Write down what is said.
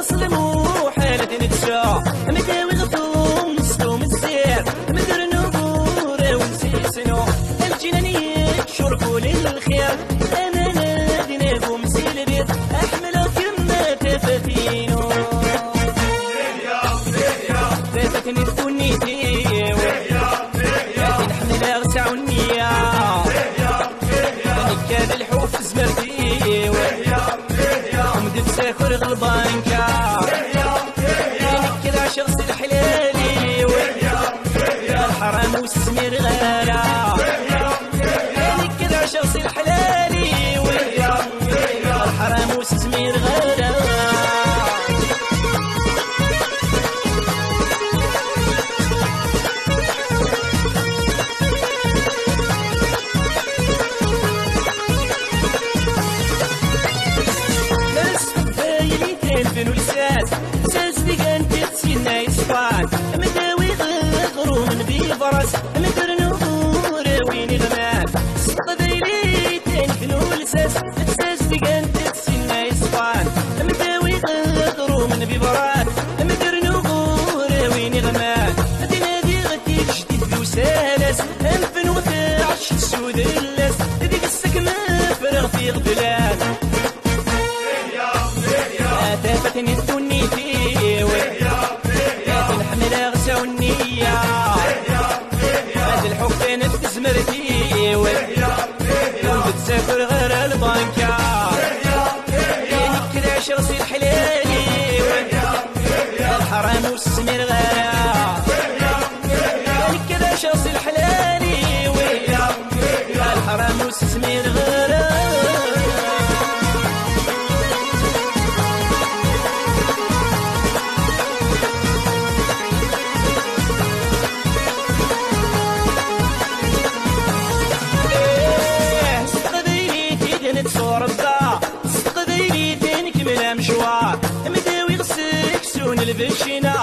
اصل مو حالة نتشا مداوي غطوم نسلوم الزير مدر نبور ونسيسنو الجنانية شركوا للخير انا ناديناكم سيل بيت احملوا كما تفاتينو تفتني تكونيتي لكن حملها غسع والنية كان الحوف زمرتي ومدت ساكر غلبانكا كذا شخص الحلالي الحرام والسمير غالا كذا شخص الحلالي الحرام والسمير غالا ساس ديكان تتسينا يصفان مداوي غغرو من بيفرس مدر نور وين غمان قبيلي تنفنو لساس ساس ديكان تتسينا يصفان مداوي غغرو من بيفرس مدر نور وين غمان تنادي غتي جديد وسالس انفن وتعش السود اللاس ديك السكنة فرغ في غبلان تفتني الدنيتي لكن حملها غسا والنية هاد الحب نفس زمرتي كنت تسافر غير البنكة كذا شخصي الحلالي الحرام والسمير غالا كذا شخصي الحلالي الحرام والسمير غالا مداوي غسك سون البشنا